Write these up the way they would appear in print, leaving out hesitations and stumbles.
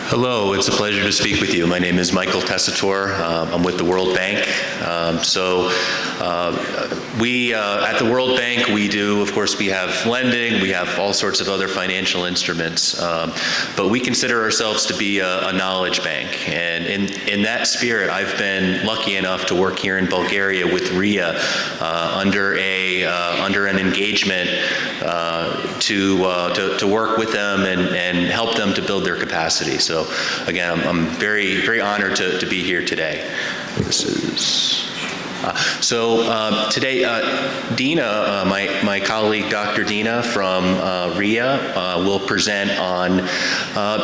Hello, it's a pleasure to speak with you. My name is Michael Tesitorre. I'm with the World Bank. We at the World Bank, we do, of course, we have lending, we have all sorts of other financial instruments, but we consider ourselves to be a knowledge bank. And in that spirit, I've been lucky enough to work here in Bulgaria with RIA under an engagement to work with them and help them to build their capacity. So again, I'm very, very honored to be here today. This is today, Dina, my colleague Dr. Dina from RIA will present on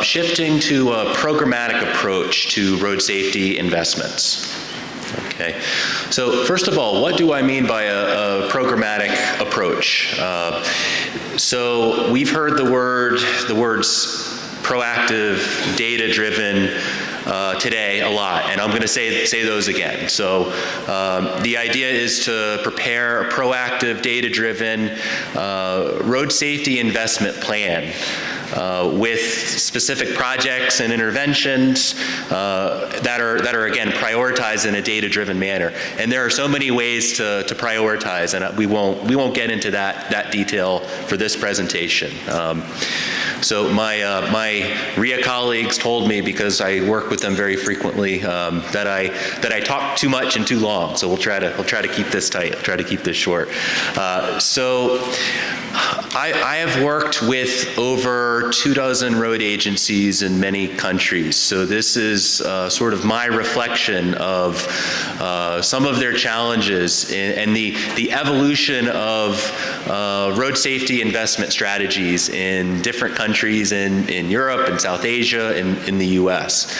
shifting to a programmatic approach to road safety investments. Okay, so first of all, what do I mean by a programmatic approach? So we've heard the words proactive, data-driven today a lot, and I'm going to say those again. So the idea is to prepare a proactive, data-driven road safety investment plan with specific projects and interventions that are again prioritized in a data-driven manner. And there are so many ways to prioritize, and we won't get into that detail for this presentation. So my RIA colleagues told me, because I work with them very frequently, that I talk too much and too long. So we'll try to keep this tight. Try to keep this short. So I have worked with over 24 road agencies in many countries. So this is sort of my reflection of some of their challenges and the evolution of road safety investment strategies in different countries in Europe and South Asia and in the US.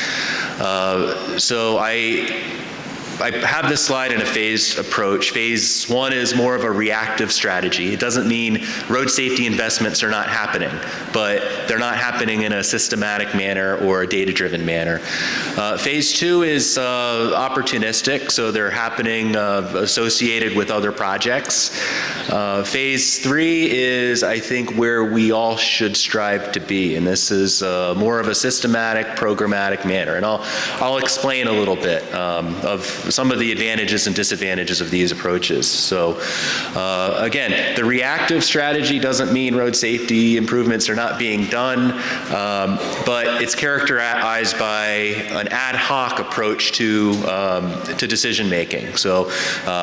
So I have this slide in a phased approach. Phase one is more of a reactive strategy. It doesn't mean road safety investments are not happening, but they're not happening in a systematic manner or a data-driven manner. Phase two is opportunistic, so they're happening associated with other projects. Phase three is, I think, where we all should strive to be, and this is more of a systematic, programmatic manner. And I'll explain a little bit of some of the advantages and disadvantages of these approaches. So again, the reactive strategy doesn't mean road safety improvements are not being done, but it's characterized by an ad hoc approach to decision making. So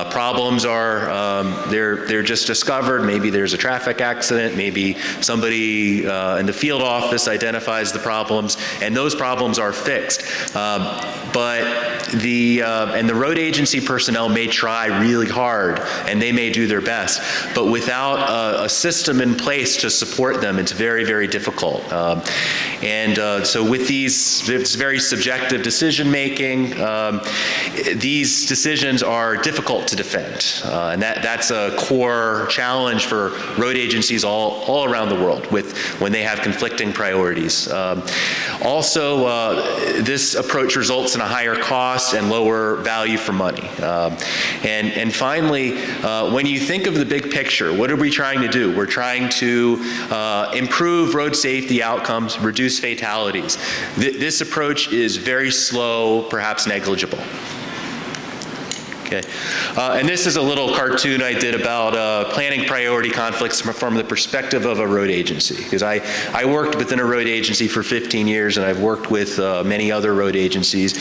problems are they're just discovered. Maybe there's a traffic accident. Maybe somebody in the field office identifies the problems, and those problems are fixed. But the road agency personnel may try really hard, and they may do their best, but without a system in place to support them, it's very, very difficult. So with these, it's very subjective decision making. These decisions are difficult to defend, and that's a core challenge for road agencies all around the world when they have conflicting priorities. This approach results in a higher cost and lower value for money. And finally, when you think of the big picture, what are we trying to do? We're trying to improve road safety outcomes, reduce fatalities. This approach is very slow, perhaps negligible. Okay. And this is a little cartoon I did about planning priority conflicts from the perspective of a road agency, because I worked within a road agency for 15 years, and I've worked with many other road agencies.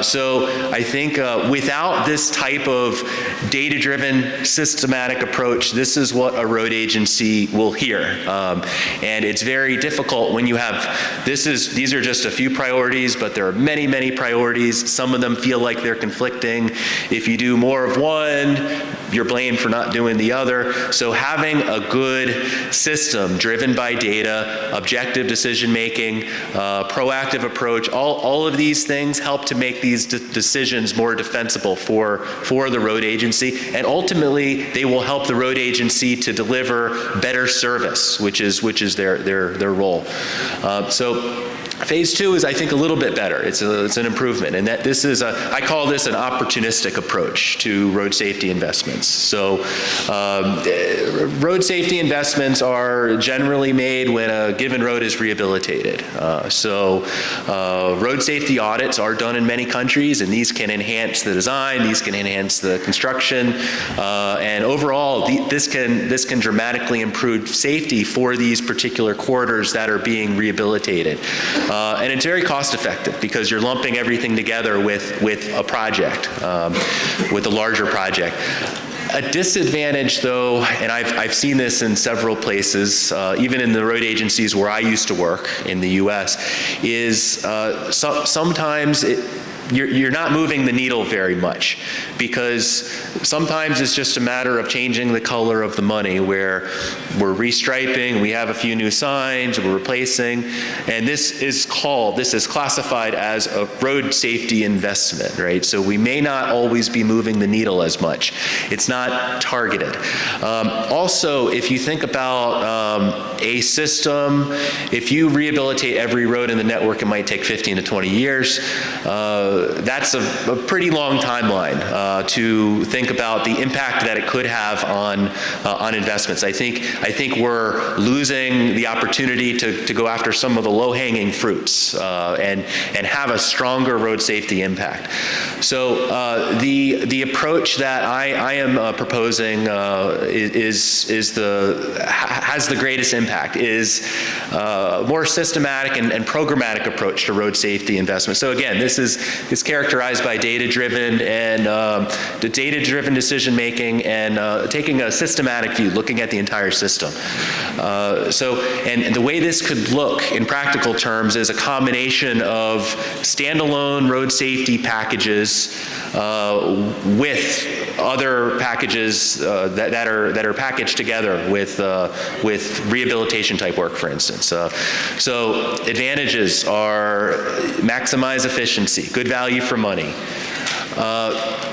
So I think without this type of data-driven, systematic approach, this is what a road agency will hear. And it's very difficult when you have, these are just a few priorities, but there are many, many priorities. Some of them feel like they're conflicting. If you do more of one, you're blamed for not doing the other. So having a good system driven by data, objective decision making, proactive approach, all of these things help to make these decisions more defensible for the road agency, and ultimately they will help the road agency to deliver better service, which is their role. Phase 2 is, I think, a little bit better. It's an improvement, and that this is I call this an opportunistic approach to road safety investments. So road safety investments are generally made when a given road is rehabilitated. Road safety audits are done in many countries, and these can enhance the design, these can enhance the construction, and overall, this can dramatically improve safety for these particular corridors that are being rehabilitated. And it's very cost effective because you're lumping everything together with a project, with a larger project. A disadvantage, though, and I've seen this in several places, even in the road agencies where I used to work in the US, is sometimes you're not moving the needle very much, because sometimes it's just a matter of changing the color of the money, where we're restriping, we have a few new signs, we're replacing, and this is classified as a road safety investment, right? So we may not always be moving the needle as much. It's not targeted. Also, if you think about a system, if you rehabilitate every road in the network, it might take 15 to 20 years. That's a pretty long timeline to think about the impact that it could have on investments. I think we're losing the opportunity to go after some of the low-hanging fruits and have a stronger road safety impact. So the approach that I am proposing has the greatest impact, is a more systematic and programmatic approach to road safety investment. So again, this is characterized by data-driven and the data-driven decision-making and taking a systematic view, looking at the entire system. And the way this could look in practical terms is a combination of standalone road safety packages with other packages that are packaged together with rehabilitation type work, for instance. So advantages are maximize efficiency, good value for money.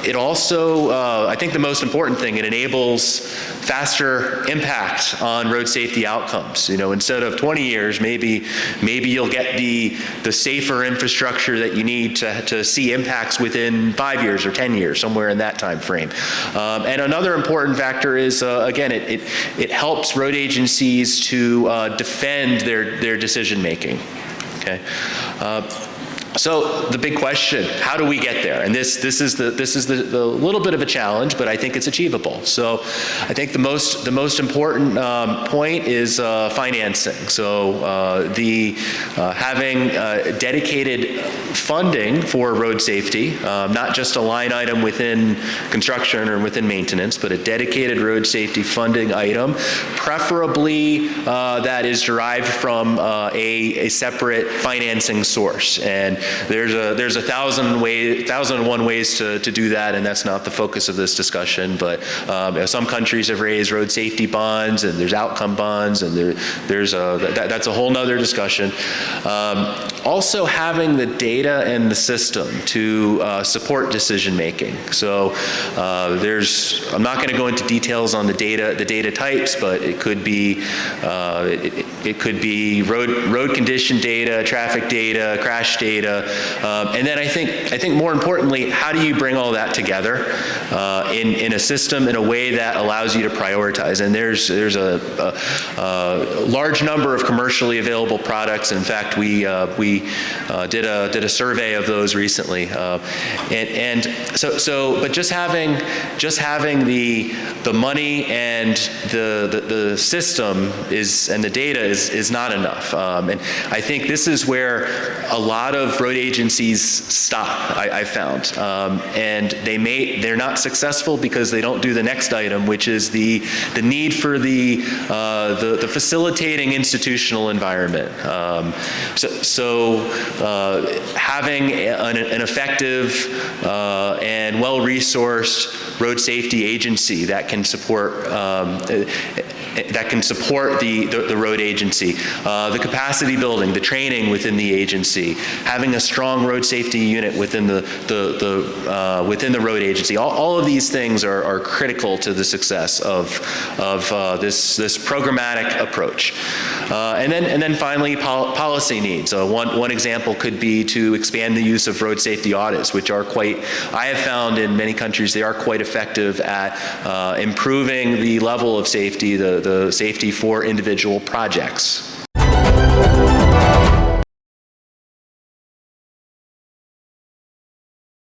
It also, I think the most important thing, it enables faster impact on road safety outcomes. You know, instead of 20 years, maybe you'll get the safer infrastructure that you need to see impacts within 5 years or 10 years, somewhere in that time frame. And another important factor is, again, it helps road agencies to defend their decision making. Okay. So the big question: how do we get there? And this is the little bit of a challenge, but I think it's achievable. So I think the most important point is financing. So having dedicated funding for road safety, not just a line item within construction or within maintenance, but a dedicated road safety funding item, preferably that is derived from a separate financing source. And there's 1,001 ways to do that, and that's not the focus of this discussion. But some countries have raised road safety bonds, and there's outcome bonds, and that's a whole nother discussion. Also, having the data and the system to support decision making. So I'm not going to go into details on the data types, but it could be road condition data, traffic data, crash data, and then I think more importantly, how do you bring all that together in a system in a way that allows you to prioritize? And there's a large number of commercially available products. In fact, we did a survey of those recently, but just having the money and the system and the data is not enough. And I think this is where a lot of road agencies stop, I found, and they're not successful because they don't do the next item, which is the need for the facilitating institutional environment. Having an effective and well-resourced road safety agency that can support that can support the road agency, the capacity building, the training within the agency, having a strong road safety unit within the road agency. All of these things are critical to the success of this programmatic approach. And then finally, policy needs. One example could be to expand the use of road safety audits, which are I have found in many countries, they are quite effective at improving the level of safety, the safety for individual projects.